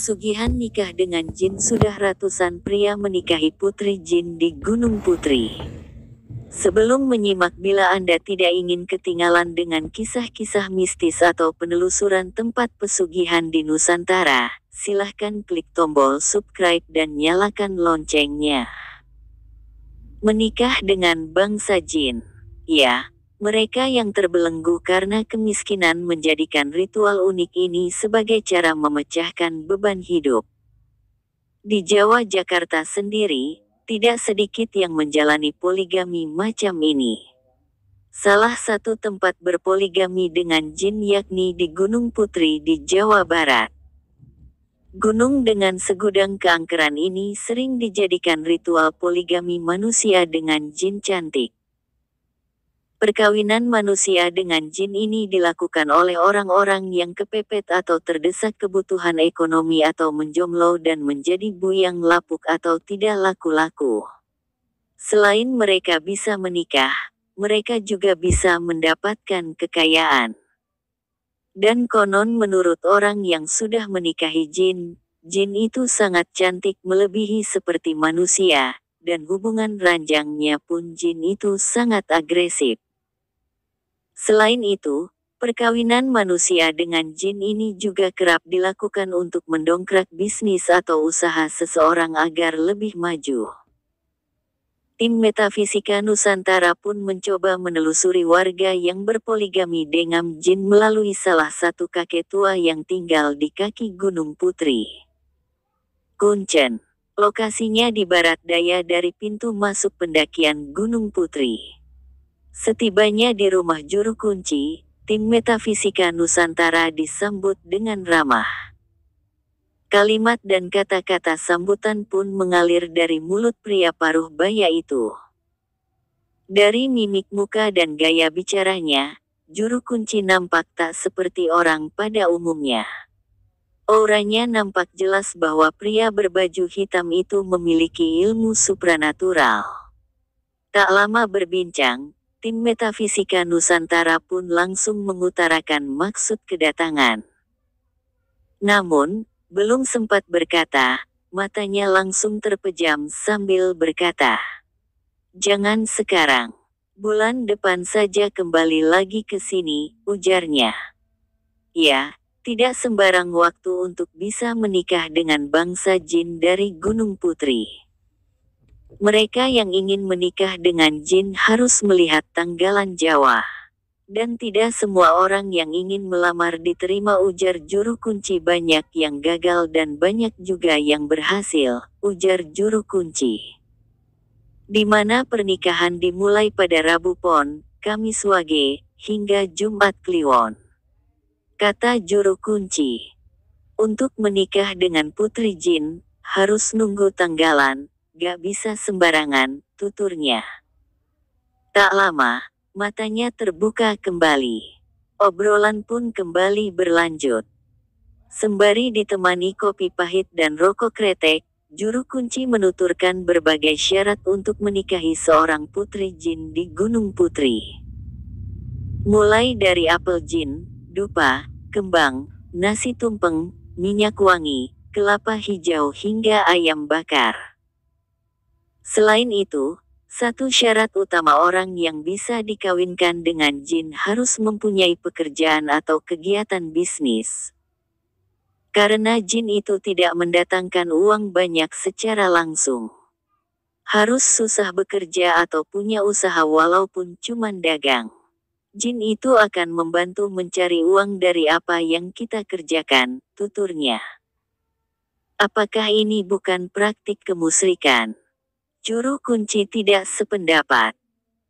Pesugihan nikah dengan jin. Sudah ratusan pria menikahi putri jin di Gunung Putri. Sebelum menyimak, bila Anda tidak ingin ketinggalan dengan kisah-kisah mistis atau penelusuran tempat pesugihan di Nusantara, silahkan klik tombol subscribe dan nyalakan loncengnya. Menikah dengan bangsa jin. Ya, mereka yang terbelenggu karena kemiskinan menjadikan ritual unik ini sebagai cara memecahkan beban hidup. Di Jawa Jakarta sendiri, tidak sedikit yang menjalani poligami macam ini. Salah satu tempat berpoligami dengan jin yakni di Gunung Putri di Jawa Barat. Gunung dengan segudang keangkeran ini sering dijadikan ritual poligami manusia dengan jin cantik. Perkawinan manusia dengan jin ini dilakukan oleh orang-orang yang kepepet atau terdesak kebutuhan ekonomi atau menjomblo dan menjadi buyang lapuk atau tidak laku-laku. Selain mereka bisa menikah, mereka juga bisa mendapatkan kekayaan. Dan konon menurut orang yang sudah menikahi jin, jin itu sangat cantik melebihi seperti manusia, dan hubungan ranjangnya pun jin itu sangat agresif. Selain itu, perkawinan manusia dengan jin ini juga kerap dilakukan untuk mendongkrak bisnis atau usaha seseorang agar lebih maju. Tim Metafisika Nusantara pun mencoba menelusuri warga yang berpoligami dengan jin melalui salah satu kakek tua yang tinggal di kaki Gunung Putri. Kuncen. Lokasinya di barat daya dari pintu masuk pendakian Gunung Putri. Setibanya di rumah juru kunci, tim Metafisika Nusantara disambut dengan ramah. Kalimat dan kata-kata sambutan pun mengalir dari mulut pria paruh baya itu. Dari mimik muka dan gaya bicaranya, juru kunci nampak tak seperti orang pada umumnya. Auranya nampak jelas bahwa pria berbaju hitam itu memiliki ilmu supranatural. Tak lama berbincang, tim Metafisika Nusantara pun langsung mengutarakan maksud kedatangan. Namun, belum sempat berkata, matanya langsung terpejam sambil berkata, "Jangan sekarang. Bulan depan saja kembali lagi ke sini," ujarnya. Ya, tidak sembarang waktu untuk bisa menikah dengan bangsa jin dari Gunung Putri. Mereka yang ingin menikah dengan jin harus melihat tanggalan Jawa. Dan tidak semua orang yang ingin melamar diterima, ujar juru kunci. Banyak yang gagal dan banyak juga yang berhasil, ujar juru kunci. Di mana pernikahan dimulai pada Rabu Pon, Kamis Wage, hingga Jumat Kliwon. Kata juru kunci. Untuk menikah dengan putri jin, harus nunggu tanggalan, gak bisa sembarangan, tuturnya. Tak lama, matanya terbuka kembali. Obrolan pun kembali berlanjut. Sembari ditemani kopi pahit dan rokok kretek, juru kunci menuturkan berbagai syarat untuk menikahi seorang putri jin di Gunung Putri. Mulai dari apel jin, dupa, kembang, nasi tumpeng, minyak wangi, kelapa hijau hingga ayam bakar. Selain itu, satu syarat utama orang yang bisa dikawinkan dengan jin harus mempunyai pekerjaan atau kegiatan bisnis. Karena jin itu tidak mendatangkan uang banyak secara langsung. Harus susah bekerja atau punya usaha walaupun cuma dagang. Jin itu akan membantu mencari uang dari apa yang kita kerjakan, tuturnya. Apakah ini bukan praktik kemusyrikan? Juru kunci tidak sependapat.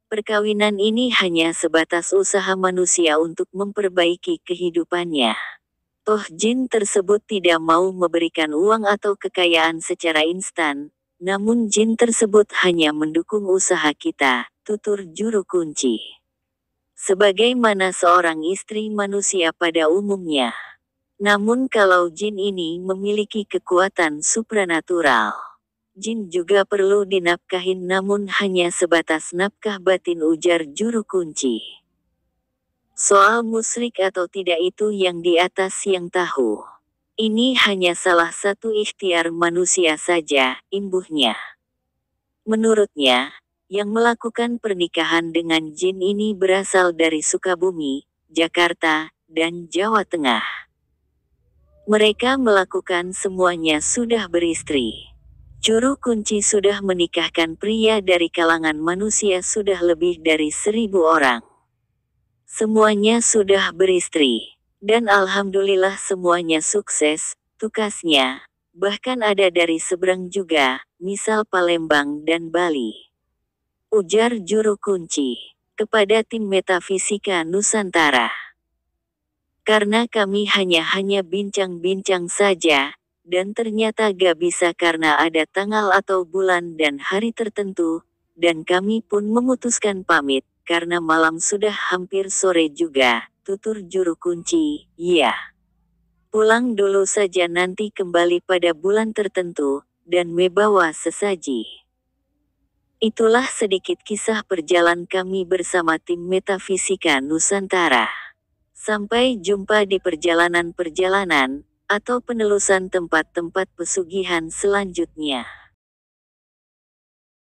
Perkawinan ini hanya sebatas usaha manusia untuk memperbaiki kehidupannya. Toh jin tersebut tidak mau memberikan uang atau kekayaan secara instan, namun jin tersebut hanya mendukung usaha kita, tutur juru kunci. Sebagaimana seorang istri manusia pada umumnya. Namun kalau jin ini memiliki kekuatan supranatural, jin juga perlu dinafkahin, namun hanya sebatas nafkah batin, ujar juru kunci. Soal musyrik atau tidak itu yang di atas yang tahu. Ini hanya salah satu ikhtiar manusia saja, imbuhnya. Menurutnya, yang melakukan pernikahan dengan jin ini berasal dari Sukabumi, Jakarta, dan Jawa Tengah. Mereka melakukan semuanya sudah beristri. Juru kunci sudah menikahkan pria dari kalangan manusia sudah lebih dari 1.000 orang. Semuanya sudah beristri. Dan alhamdulillah semuanya sukses, tukasnya. Bahkan ada dari seberang juga, misal Palembang dan Bali. Ujar juru kunci kepada tim Metafisika Nusantara. Karena kami hanya bincang-bincang saja, dan ternyata gak bisa karena ada tanggal atau bulan dan hari tertentu, dan kami pun memutuskan pamit, karena malam sudah hampir sore juga, tutur juru kunci. Ya. Pulang dulu saja nanti kembali pada bulan tertentu, dan membawa sesaji. Itulah sedikit kisah perjalanan kami bersama tim Metafisika Nusantara. Sampai jumpa di perjalanan-perjalanan, atau penelusan tempat-tempat pesugihan selanjutnya.